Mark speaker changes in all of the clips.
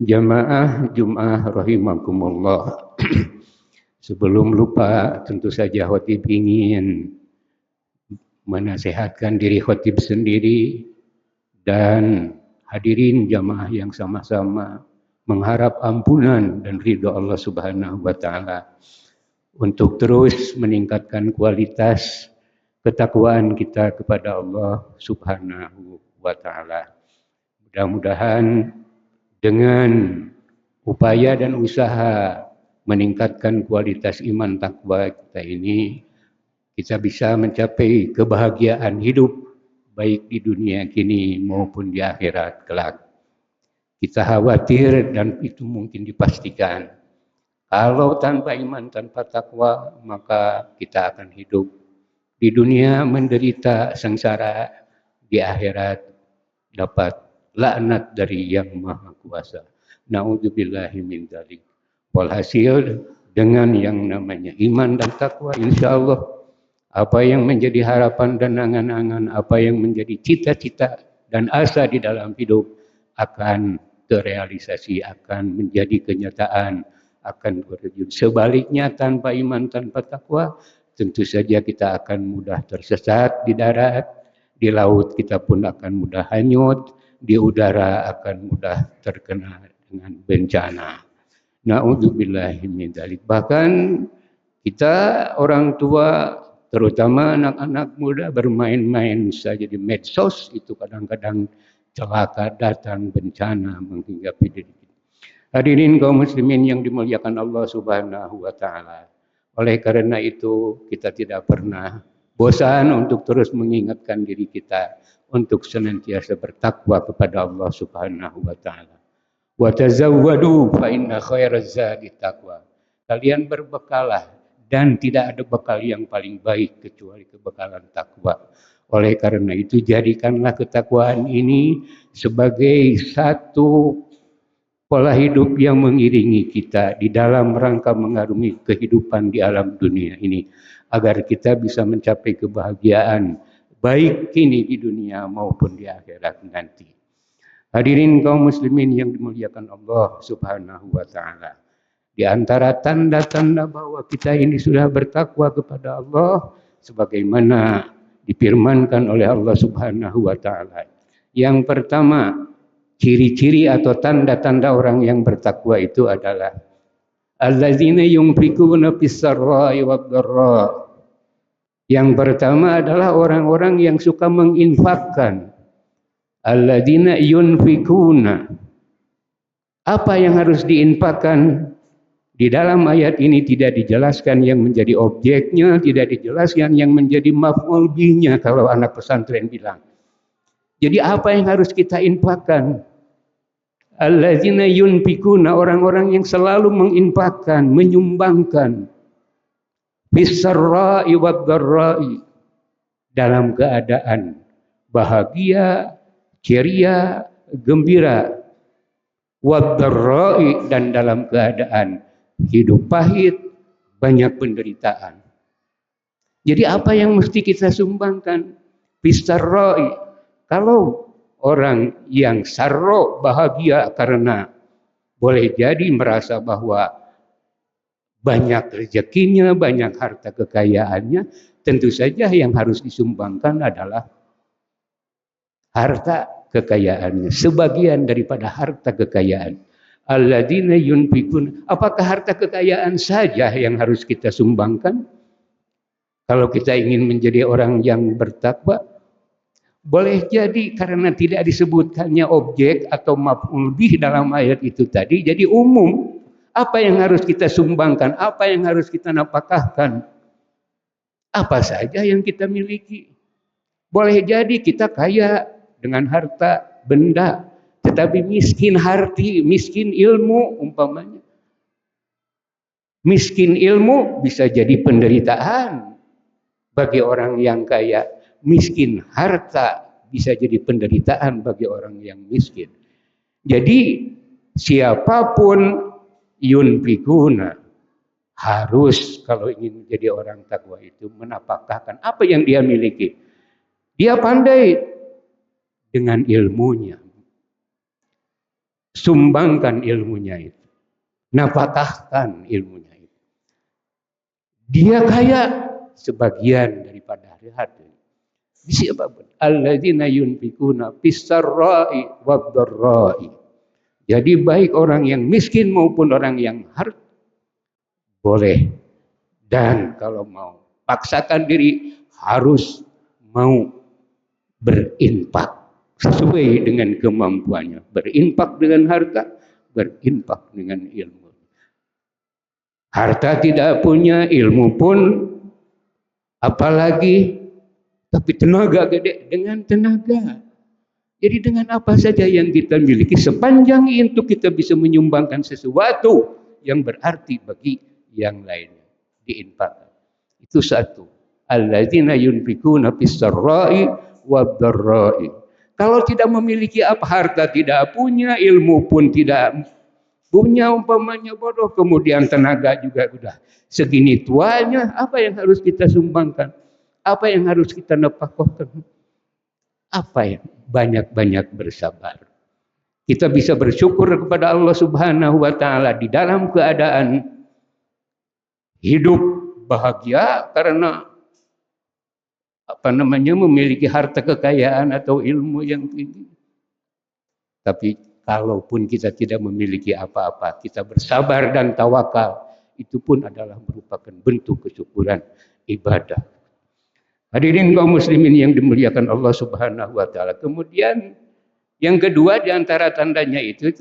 Speaker 1: Jamaah Jum'ah rahimakumullah. Sebelum lupa, tentu saja khotib ingin menasihatkan diri khotib sendiri dan hadirin jamaah yang sama-sama mengharap ampunan dan ridho Allah Subhanahu wa taala untuk terus meningkatkan kualitas ketakwaan kita kepada Allah Subhanahu wa taala. Mudah-mudahan dengan upaya dan usaha meningkatkan kualitas iman takwa kita ini, kita bisa mencapai kebahagiaan hidup baik di dunia kini maupun di akhirat kelak. Kita khawatir dan itu mungkin dipastikan. Kalau tanpa iman, tanpa takwa, maka kita akan hidup di dunia menderita sengsara, di akhirat dapat laknat dari Yang Maha Kuasa. Na'udzubillahi min dzalik. Walhasil dengan yang namanya iman dan takwa, insya Allah apa yang menjadi harapan dan angan-angan, apa yang menjadi cita-cita dan asa di dalam hidup akan terrealisasi, akan menjadi kenyataan, akan terwujud. Sebaliknya tanpa iman, tanpa takwa, tentu saja kita akan mudah tersesat di darat, di laut kita pun akan mudah hanyut, di udara akan mudah terkena dengan bencana. Na'udzubillahi min dzalik. Bahkan kita orang tua, terutama anak-anak muda bermain-main saja di medsos, itu kadang-kadang celaka datang, bencana menghinggapi diri kita. Hadirin kaum muslimin yang dimuliakan Allah Subhanahu wa taala. Oleh karena itu, kita tidak pernah bosan untuk terus mengingatkan diri kita untuk senantiasa bertakwa kepada Allah Subhanahu wa taala. Wa tazawwadu fa inna khairaz zadi taqwa. Kalian berbekalah dan tidak ada bekal yang paling baik kecuali kebekalan takwa. Oleh karena itu, jadikanlah ketakwaan ini sebagai satu pola hidup yang mengiringi kita di dalam rangka mengarungi kehidupan di alam dunia ini, agar kita bisa mencapai kebahagiaan baik kini di dunia maupun di akhirat nanti. Hadirin kaum muslimin yang dimuliakan Allah Subhanahu wa taala. Di antara tanda-tanda bahwa kita ini sudah bertakwa kepada Allah sebagaimana difirmankan oleh Allah Subhanahu wa taala. Yang pertama, ciri-ciri atau tanda-tanda orang yang bertakwa itu adalah allazina yunfikuna fis-sarra'i wad-dharra. Yang pertama adalah orang-orang yang suka menginfakkan. Alladzina yunfikuna. Apa yang harus diinfakkan? Di dalam ayat ini tidak dijelaskan yang menjadi objeknya, tidak dijelaskan yang menjadi maf'ul bihnya kalau anak pesantren bilang. Jadi apa yang harus kita infakkan? Alladzina yunfikuna, orang-orang yang selalu menginfakkan, menyumbangkan. Fis-sarra'i wad-dharra'i, dalam keadaan bahagia, ceria, gembira, wad-dharra'i, dan dalam keadaan hidup pahit, banyak penderitaan. Jadi apa yang mesti kita sumbangkan? Fis-sarra'i. Kalau orang yang sarro, bahagia karena boleh jadi merasa bahwa banyak rezekinya, banyak harta kekayaannya, tentu saja yang harus disumbangkan adalah harta kekayaannya, sebagian daripada harta kekayaan. Alladzina yunfikun. Apakah harta kekayaan saja yang harus kita sumbangkan? Kalau kita ingin menjadi orang yang bertakwa, boleh jadi karena tidak disebutkannya objek atau maf'ul bih dalam ayat itu tadi, jadi umum. Apa yang harus kita sumbangkan? Apa yang harus kita nafkahkan? Apa saja yang kita miliki. Boleh jadi kita kaya dengan harta benda, tetapi miskin hati, miskin ilmu umpamanya. Miskin ilmu bisa jadi penderitaan bagi orang yang kaya. Miskin harta bisa jadi penderitaan bagi orang yang miskin. Jadi siapapun yunfikuna harus, kalau ingin menjadi orang takwa itu, menapakahkan apa yang dia miliki. Dia pandai dengan ilmunya. sumbangkan ilmunya itu, nafkahkan ilmunya itu. Dia kaya sebagian daripada harta. Siapapun alladzina yunfikuna fis-sarra'i wad-dharra'i. Jadi baik orang yang miskin maupun orang yang harta boleh, dan kalau mau paksakan diri harus mau berinfak sesuai dengan kemampuannya, berinfak dengan harta, berinfak dengan ilmu. Harta tidak punya, ilmu pun apalagi, tapi tenaga gede dengan tenaga. Jadi dengan apa saja yang kita miliki, sepanjang itu kita bisa menyumbangkan sesuatu yang berarti bagi yang lainnya, diinfakkan. Itu satu. Alladzina yunfikuna fis-sarra'i wad-dharra'i. Kalau tidak memiliki apa, harta tidak punya, ilmu pun tidak punya, umpamanya bodoh, kemudian tenaga juga sudah segini tuanya, apa yang harus kita sumbangkan? Apa yang harus kita nafkahkan? Apa yang banyak-banyak bersabar. Kita bisa bersyukur kepada Allah Subhanahu wa taala di dalam keadaan hidup bahagia karena memiliki harta kekayaan atau ilmu yang tinggi. Tapi kalaupun kita tidak memiliki apa-apa, kita bersabar dan tawakal, itu pun adalah merupakan bentuk kesyukuran ibadah. Hadirin kaum muslimin yang dimuliakan Allah Subhanahu wa taala. Kemudian yang kedua di antara tandanya itu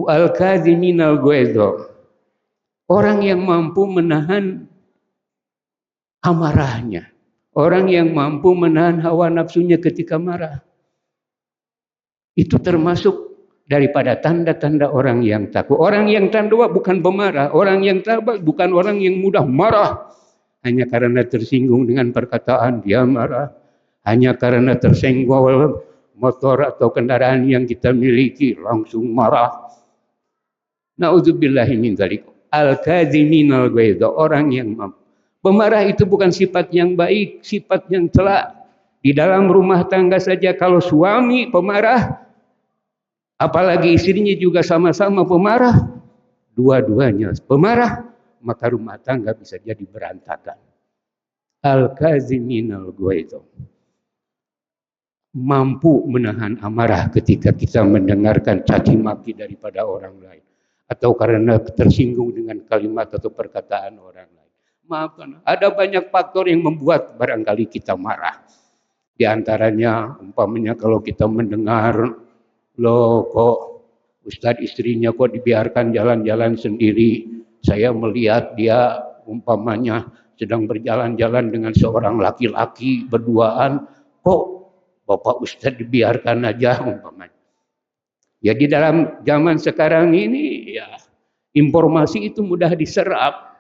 Speaker 1: al-kadhiminal ghaidha. Orang yang mampu menahan amarahnya. Orang yang mampu menahan hawa nafsunya ketika marah. Itu termasuk daripada tanda-tanda orang yang takwa. Orang yang tandwa bukan pemarah. Orang yang tabah bukan orang yang mudah marah. Hanya karena tersinggung dengan perkataan dia marah. Hanya karena tersenggol motor atau kendaraan yang kita miliki langsung marah. Na'udzubillahi min dzalik. Al-kadhiminal ghaidha, orang yang mampu. Pemarah itu bukan sifat yang baik, sifat yang celak. Di dalam rumah tangga saja kalau suami pemarah, apalagi istrinya juga sama-sama pemarah, dua-duanya pemarah, maka rumah tangga bisa jadi berantakan. Al-kadhiminal ghaidha, mampu menahan amarah ketika kita mendengarkan caci maki daripada orang lain, atau karena tersinggung dengan kalimat atau perkataan orang lain. Maafkan, ada banyak faktor yang membuat barangkali kita marah. Di antaranya umpamanya kalau kita mendengar, loh kok Ustadz istrinya kok dibiarkan jalan-jalan sendiri. Saya melihat dia umpamanya sedang berjalan-jalan dengan seorang laki-laki berduaan. Kok Bapak Ustadz dibiarkan aja umpamanya. Ya di dalam zaman sekarang ini ya informasi itu mudah diserap.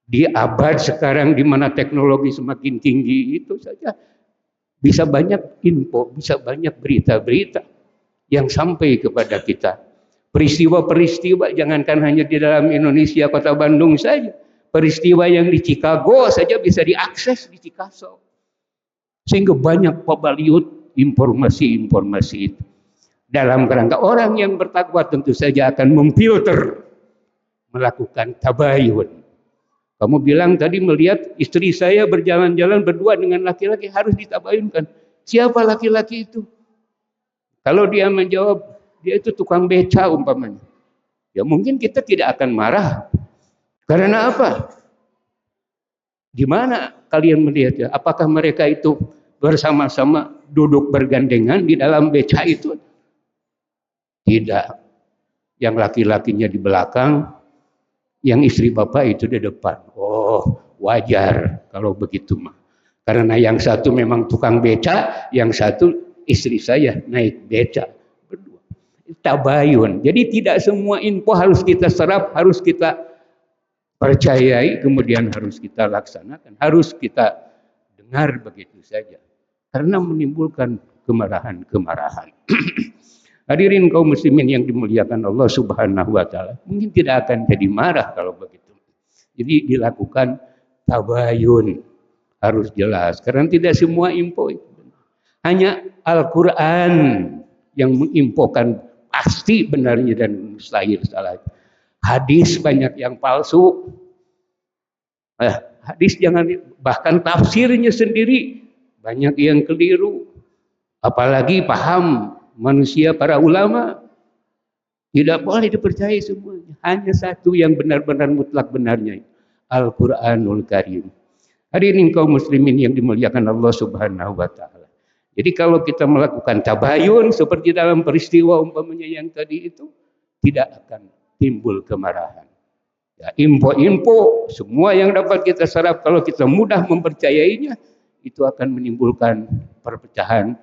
Speaker 1: Di abad sekarang di mana teknologi semakin tinggi itu saja bisa banyak info, bisa banyak berita-berita yang sampai kepada kita. Peristiwa-peristiwa jangankan hanya di dalam Indonesia, kota Bandung saja. Peristiwa yang di Chicago saja bisa diakses di Chicago. Sehingga banyak pabaliut informasi-informasi itu. Dalam kerangka orang yang bertakwa tentu saja akan memfilter, melakukan tabayun. Kamu bilang tadi melihat istri saya berjalan-jalan berdua dengan laki-laki, harus ditabayunkan. Siapa laki-laki itu? Kalau dia menjawab, dia itu tukang beca umpamanya. Ya mungkin kita tidak akan marah. Karena apa? Di mana kalian melihatnya? Apakah mereka itu bersama-sama duduk bergandengan di dalam beca itu? Tidak. Yang laki-lakinya di belakang, yang istri bapak itu di depan. Oh, wajar kalau begitu mah. Karena yang satu memang tukang beca, yang satu istri saya naik beca berdua. Tabayun. Jadi tidak semua info harus kita serap, harus kita percayai, kemudian harus kita laksanakan, harus kita dengar begitu saja. Karena menimbulkan kemarahan-kemarahan. Hadirin kaum muslimin yang dimuliakan Allah Subhanahu wa taala, mungkin tidak akan jadi marah kalau begitu. Jadi dilakukan tabayun, harus jelas karena tidak semua info itu. Hanya Al-Quran yang menginfokan pasti benarnya dan mustahil salah. Hadis banyak yang palsu. Hadis jangan, bahkan tafsirnya sendiri banyak yang keliru. Apalagi paham manusia para ulama. Tidak boleh dipercaya semuanya. Hanya satu yang benar-benar mutlak benarnya, Al-Quranul Karim. Hadirin kaum muslimin yang dimuliakan Allah Subhanahu wa taala. Jadi kalau kita melakukan tabayun seperti dalam peristiwa umpamanya yang tadi itu, tidak akan timbul kemarahan. Ya, info-info semua yang dapat kita serap kalau kita mudah mempercayainya, itu akan menimbulkan perpecahan,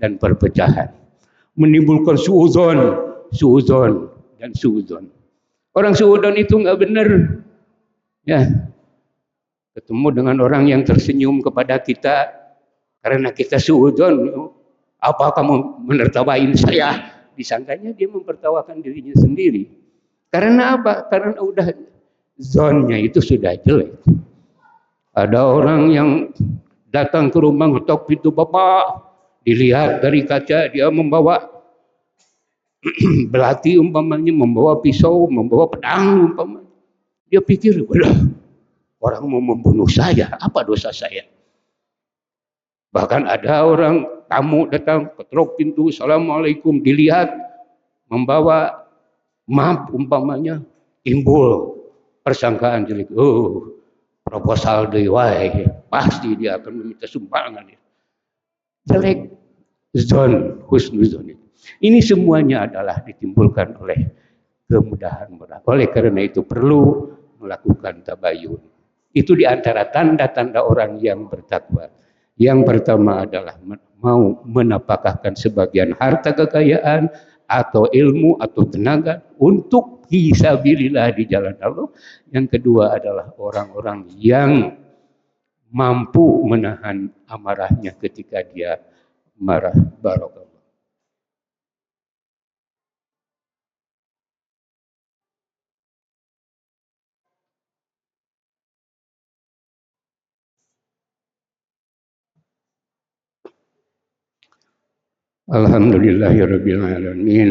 Speaker 1: dan perpecahan. Menimbulkan suudzon dan suudzon. Orang suudzon itu nggak benar. Ya, ketemu dengan orang yang tersenyum kepada kita karena kita suudzon, apa kamu menertawain saya? Disangkanya dia mempertawakan dirinya sendiri. Karena apa? Karena udah zonnya itu sudah jelek. Ada orang yang datang ke rumah ngetok pintu bapak, dilihat dari kaca dia membawa belati umpamanya, membawa pisau, membawa pedang umpamanya. Dia pikir, orang mau membunuh saya, apa dosa saya? Bahkan ada orang tamu datang, ketok pintu, assalamualaikum, dilihat membawa map umpamanya, timbul persangkaan jelek. Oh, proposal deui, pasti dia akan meminta sumbangan. Jelek zon, husnuzon. Ini semuanya adalah ditimbulkan oleh kemudahan murah. Oleh karena itu perlu melakukan tabayun. Itu diantara tanda-tanda orang yang bertakwa. Yang pertama adalah mau menapakahkan sebagian harta kekayaan atau ilmu atau tenaga untuk fisabilillah di jalan Allah. Yang kedua adalah orang-orang yang mampu menahan amarahnya ketika dia marah. Barakallah. Alhamdulillahirabbil alamin.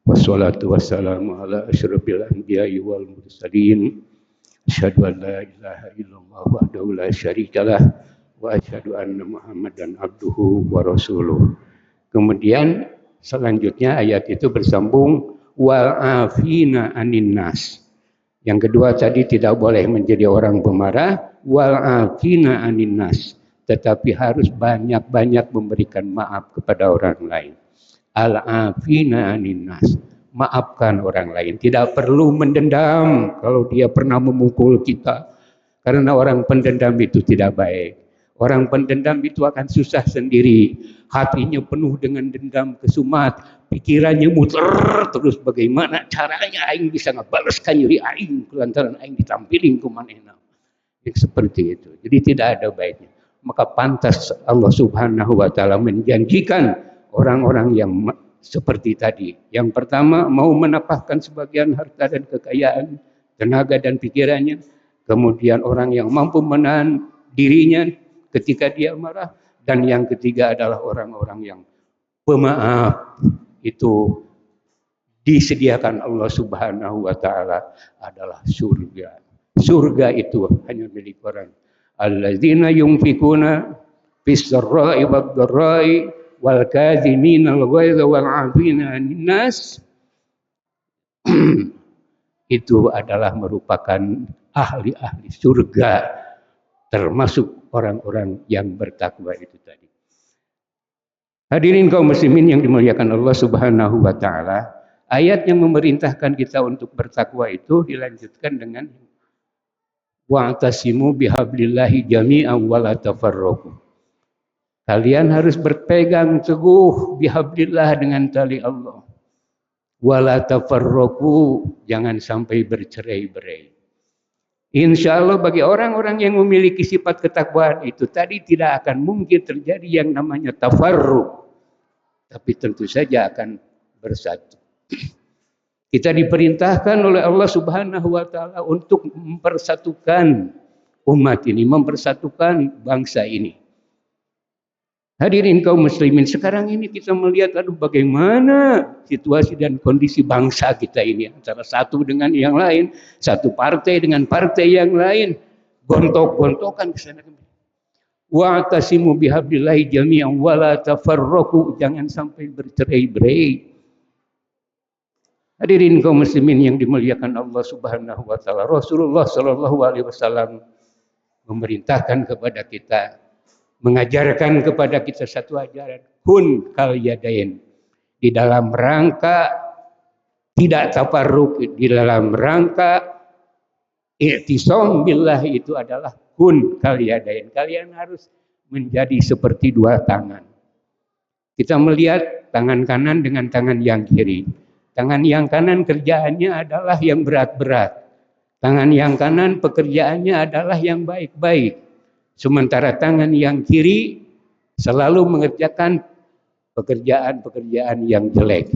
Speaker 1: Wassalatu wassalamu ala asyrofil anbiya'i wal mursalin. Asyhadu an la ilaha illallah wahdahu la syarikalah wa asyhadu anna Muhammadan abduhu wa rasuluh. Kemudian selanjutnya ayat itu bersambung wal afina anin nas. Yang kedua tadi tidak boleh menjadi orang pemarah, wal afina anin nas, tetapi harus banyak-banyak memberikan maaf kepada orang lain. Al-afina anin nas, maafkan orang lain. Tidak perlu mendendam kalau dia pernah memukul kita. Karena orang pendendam itu tidak baik. Orang pendendam itu akan susah sendiri. Hatinya penuh dengan dendam kesumat. Pikirannya muter terus bagaimana caranya aing bisa ngebalaskan nyeri aing lantaran aing ditampilin ke manehna. Seperti itu. Jadi tidak ada baiknya. Maka pantas Allah Subhanahu wa taala menjanjikan orang-orang yang seperti tadi. Yang pertama mau menapahkan sebagian harta dan kekayaan, tenaga dan pikirannya. Kemudian orang yang mampu menahan dirinya ketika dia marah. Dan yang ketiga adalah orang-orang yang pemaaf. Itu disediakan Allah Subhanahu wa taala adalah surga. Surga itu hanya milik orang alladzina yunfikuna fis sarra'i wad dharra'i wal kadhimina al ghaidha wal 'afina 'anil nas. Itu adalah merupakan ahli-ahli surga, termasuk orang-orang yang bertakwa itu tadi. Hadirin kaum muslimin yang dimuliakan Allah Subhanahu wa taala, ayat yang memerintahkan kita untuk bertakwa itu dilanjutkan dengan wa'tasimu bihablillahi jami'an wa la tafarraqu. Kalian harus berpegang teguh bihablillah dengan tali Allah. Wa la tafarraqu, jangan sampai bercerai-berai. Insya Allah bagi orang-orang yang memiliki sifat ketakwaan itu tadi tidak akan mungkin terjadi yang namanya tafarruq. Tapi tentu saja akan bersatu. Kita diperintahkan oleh Allah Subhanahu wa taala untuk mempersatukan umat ini, mempersatukan bangsa ini. Hadirin kaum muslimin, sekarang ini kita melihat bagaimana situasi dan kondisi bangsa kita ini antara satu dengan yang lain, satu partai dengan partai yang lain, gontok-gontokan ke sana kemari. Wa'tasimu bihablillahi jami'an wa la tafarraqu, jangan sampai bercerai-berai. Hadirin kaum muslimin yang dimuliakan Allah Subhanahu wa taala, Rasulullah sallallahu alaihi wasallam memerintahkan kepada kita, mengajarkan kepada kita satu ajaran, kun kal yadain, di dalam rangka tidak tafarruq, di dalam rangka i'tisam billah, itu adalah kun kal yadain, kalian harus menjadi seperti dua tangan. Kita melihat tangan kanan dengan tangan yang kiri. Tangan yang kanan kerjaannya adalah yang berat-berat. Tangan yang kanan pekerjaannya adalah yang baik-baik. Sementara tangan yang kiri selalu mengerjakan pekerjaan-pekerjaan yang jelek.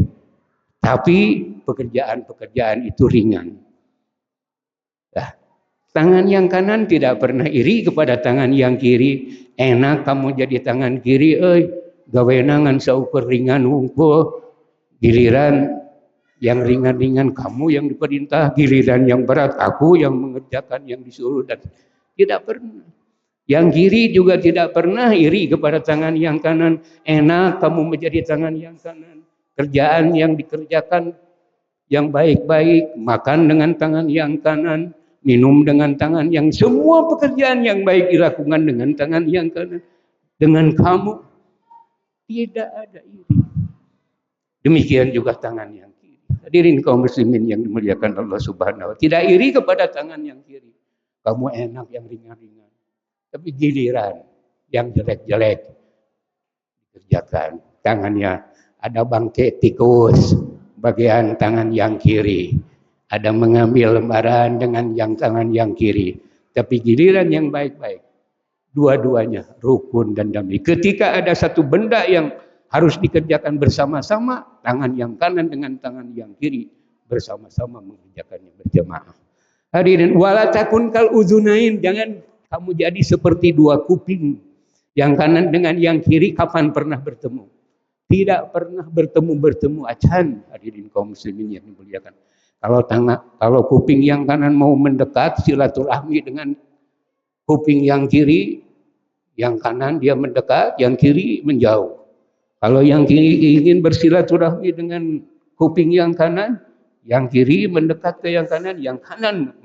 Speaker 1: Tapi pekerjaan-pekerjaan itu ringan. Nah, tangan yang kanan tidak pernah iri kepada tangan yang kiri. Enak kamu jadi tangan kiri, gawenangan seukur ringan wungkul. Giliran yang ringan-ringan kamu yang diperintah, giliran yang berat aku yang mengerjakan yang disuruh, dan tidak pernah. Yang kiri juga tidak pernah iri kepada tangan yang kanan. Enak kamu menjadi tangan yang kanan. Kerjaan yang dikerjakan yang baik-baik, makan dengan tangan yang kanan, minum dengan tangan yang, semua pekerjaan yang baik dilakukan dengan tangan yang kanan. Dengan kamu tidak ada iri. Demikian juga tangan yang kiri. Hadirin kaum muslimin yang dimuliakan Allah Subhanahu wa taala, tidak iri kepada tangan yang kiri. Kamu enak yang ringan-ringan. Tapi giliran yang jelek-jelek dikerjakan. Tangannya ada bangkai tikus, bagian tangan yang kiri. Ada mengambil lembaran dengan yang tangan yang kiri. Tapi giliran yang baik-baik, dua-duanya rukun dan damai. Ketika ada satu benda yang harus dikerjakan bersama-sama, tangan yang kanan dengan tangan yang kiri bersama-sama mengerjakannya berjamaah. Hadirin, wala takun kal uzunain, jangan kamu jadi seperti dua kuping. Yang kanan dengan yang kiri kapan pernah bertemu? Tidak pernah bertemu acan. Hadirin kaum muslimin yang dimuliakan. Kalau kuping yang kanan mau mendekat silaturahmi dengan kuping yang kiri, yang kanan dia mendekat, yang kiri menjauh. Kalau yang kiri ingin bersilaturahmi dengan kuping yang kanan, yang kiri mendekat ke yang kanan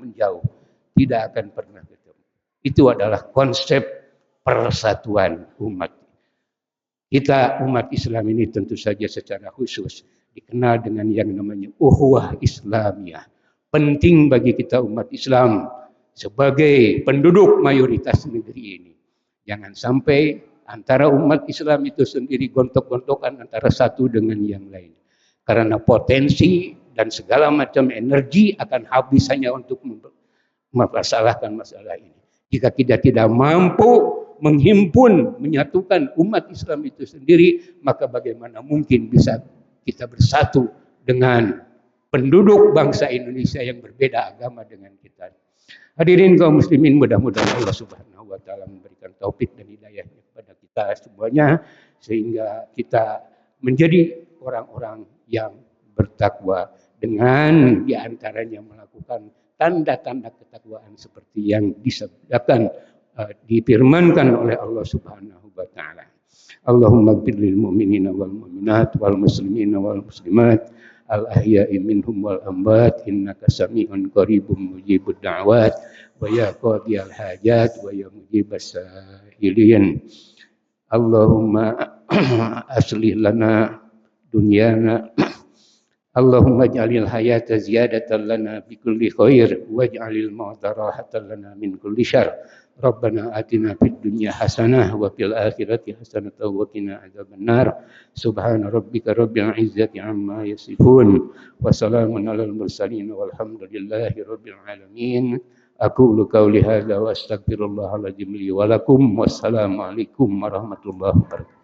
Speaker 1: menjauh. Tidak akan pernah bertemu. Itu adalah konsep persatuan umat. Kita umat Islam ini tentu saja secara khusus dikenal dengan yang namanya ukhuwah Islamiyah. Penting bagi kita umat Islam sebagai penduduk mayoritas negeri ini. Jangan sampai antara umat Islam itu sendiri gontok-gontokan antara satu dengan yang lain. Karena potensi dan segala macam energi akan habis hanya untuk mempermasalahkan masalah ini. Jika kita tidak mampu menghimpun, menyatukan umat Islam itu sendiri, maka bagaimana mungkin bisa kita bersatu dengan penduduk bangsa Indonesia yang berbeda agama dengan kita. Hadirin kaum muslimin, mudah-mudahan Allah Subhanahu wa taala memberikan taufik dan hidayahnya kepada kita semuanya, sehingga kita menjadi orang-orang yang bertakwa dengan diantaranya melakukan tanda-tanda ketakwaan seperti yang disabdakan, difirmankan oleh Allah Subhanahu wa taala. Allahumma ighfir lil mu'minina wal mu'minat wal muslimina wal muslimat al ahya'i minhum wal amwat innaka sami'un qaribun mujibud da'wat wa ya qadiyal hajat wa ya mujibas sa'ilin. Allahumma aslih lana dunyana, Allahumma ij'alil hayata ziyadatan lana fi kulli khair waj'alil mauta rahatan lana min kulli syarr. Rabbana atina fid dunya hasanah wa fil akhirati hasanah wa qina adzabannar. Subhana rabbika rabbil izzati amma yasifun wa salamun alal mursalin walhamdulillahi rabbil alamin. Aqulu qawli hadza wa astaghfirullahal azim li wa lakum. Wassalamu alaikum warahmatullahi wabarakatuh.